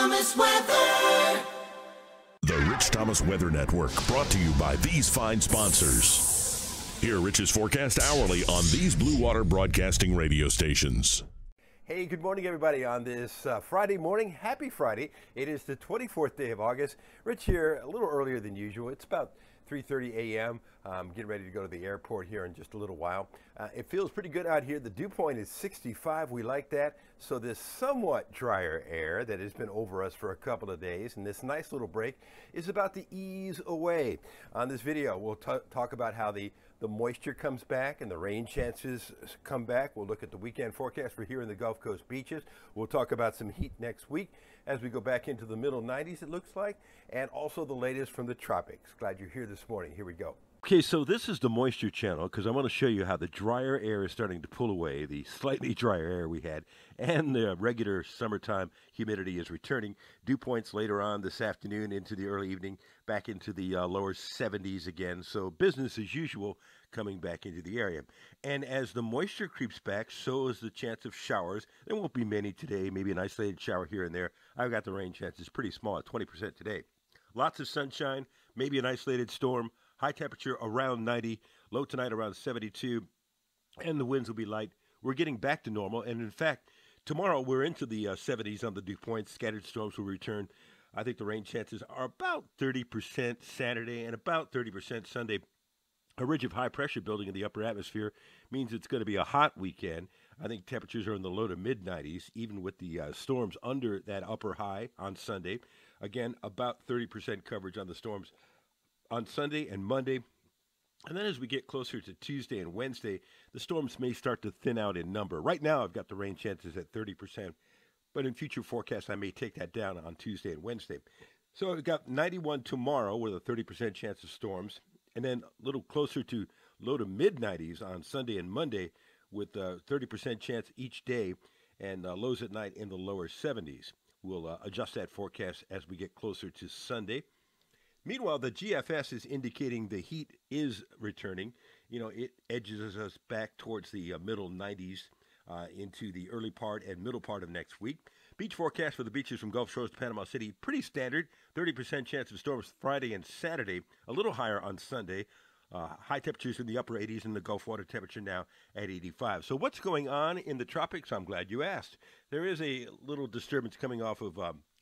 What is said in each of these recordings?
Thomas Weather. The Rich Thomas Weather Network, brought to you by these fine sponsors. Hear Rich's forecast hourly on these Blue Water Broadcasting radio stations. Hey, good morning, everybody, on this Friday morning. Happy Friday. It is the 24th day of August. Rich here, a little earlier than usual. It's about 3:30 a.m. I'm getting ready to go to the airport here in just a little while. It feels pretty good out here. The dew point is 65. We like that. So this somewhat drier air that has been over us for a couple of days and this nice little break is about to ease away. On this video, we'll talk about how the moisture comes back and the rain chances come back. We'll look at the weekend forecast for here in the Gulf Coast beaches. We'll talk about some heat next week as we go back into the middle 90s, it looks like, and also the latest from the tropics. Glad you're here this morning. Here we go. Okay, so this is the moisture channel because I want to show you how the drier air is starting to pull away, the slightly drier air we had, and the regular summertime humidity is returning. Dew points later on this afternoon into the early evening, back into the lower 70s again. So business as usual coming back into the area. And as the moisture creeps back, so is the chance of showers. There won't be many today, maybe an isolated shower here and there. I've got the rain chances pretty small at 20% today. Lots of sunshine, maybe an isolated storm. High temperature around 90, low tonight around 72, and the winds will be light. We're getting back to normal, and in fact, tomorrow we're into the 70s on the dew points. Scattered storms will return. I think the rain chances are about 30% Saturday and about 30% Sunday. A ridge of high pressure building in the upper atmosphere means it's going to be a hot weekend. I think temperatures are in the low to mid 90s, even with the storms under that upper high on Sunday. Again, about 30% coverage on the storms on Sunday and Monday. And then as we get closer to Tuesday and Wednesday, the storms may start to thin out in number. Right now, I've got the rain chances at 30%, but in future forecasts, I may take that down on Tuesday and Wednesday. So I've got 91 tomorrow with a 30% chance of storms, and then a little closer to low to mid 90s on Sunday and Monday with a 30% chance each day, and lows at night in the lower 70s. We'll adjust that forecast as we get closer to Sunday. Meanwhile, the GFS is indicating the heat is returning. You know, it edges us back towards the middle 90s into the early part and middle part of next week. Beach forecast for the beaches from Gulf Shores to Panama City, pretty standard. 30% chance of storms Friday and Saturday, a little higher on Sunday. High temperatures in the upper 80s and the Gulf water temperature now at 85. So what's going on in the tropics? I'm glad you asked. There is a little disturbance coming off of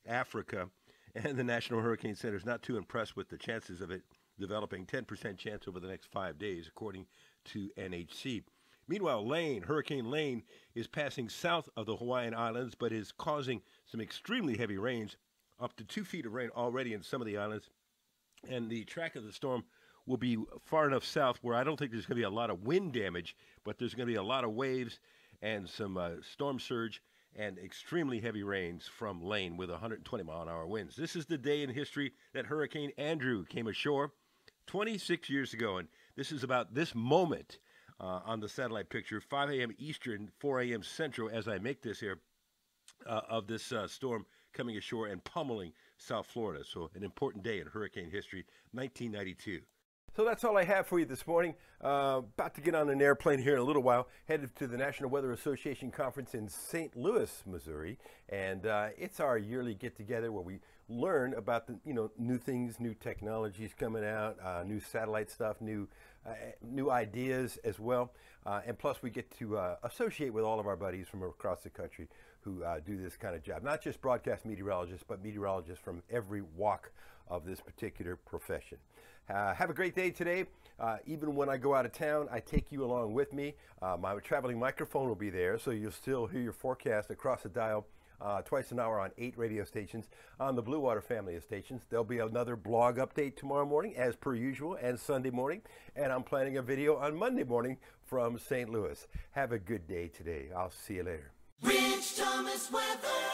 Africa. And the National Hurricane Center is not too impressed with the chances of it developing. 10% chance over the next 5 days, according to NHC. Meanwhile, Hurricane Lane is passing south of the Hawaiian Islands, but is causing some extremely heavy rains, up to 2 feet of rain already in some of the islands. And the track of the storm will be far enough south where I don't think there's going to be a lot of wind damage, but there's going to be a lot of waves and some storm surge and extremely heavy rains from Lane with 120-mile-an-hour winds. This is the day in history that Hurricane Andrew came ashore 26 years ago, and this is about this moment on the satellite picture, 5 a.m. Eastern, 4 a.m. Central, as I make this here, of this storm coming ashore and pummeling South Florida. So an important day in hurricane history, 1992. So that's all I have for you this morning. About to get on an airplane here in a little while, headed to the National Weather Association Conference in St. Louis, Missouri. And it's our yearly get-together where we learn about the new things, new technologies coming out, new satellite stuff, new ideas as well. And plus we get to associate with all of our buddies from across the country who do this kind of job. Not just broadcast meteorologists, but meteorologists from every walk of this particular profession. Have a great day today. Even when I go out of town, I take you along with me. My traveling microphone will be there, so you'll still hear your forecast across the dial twice an hour on 8 radio stations on the Blue Water family of stations. There'll be another blog update tomorrow morning, as per usual, and Sunday morning. And I'm planning a video on Monday morning from St. Louis. Have a good day today. I'll see you later. Rich Thomas Weather.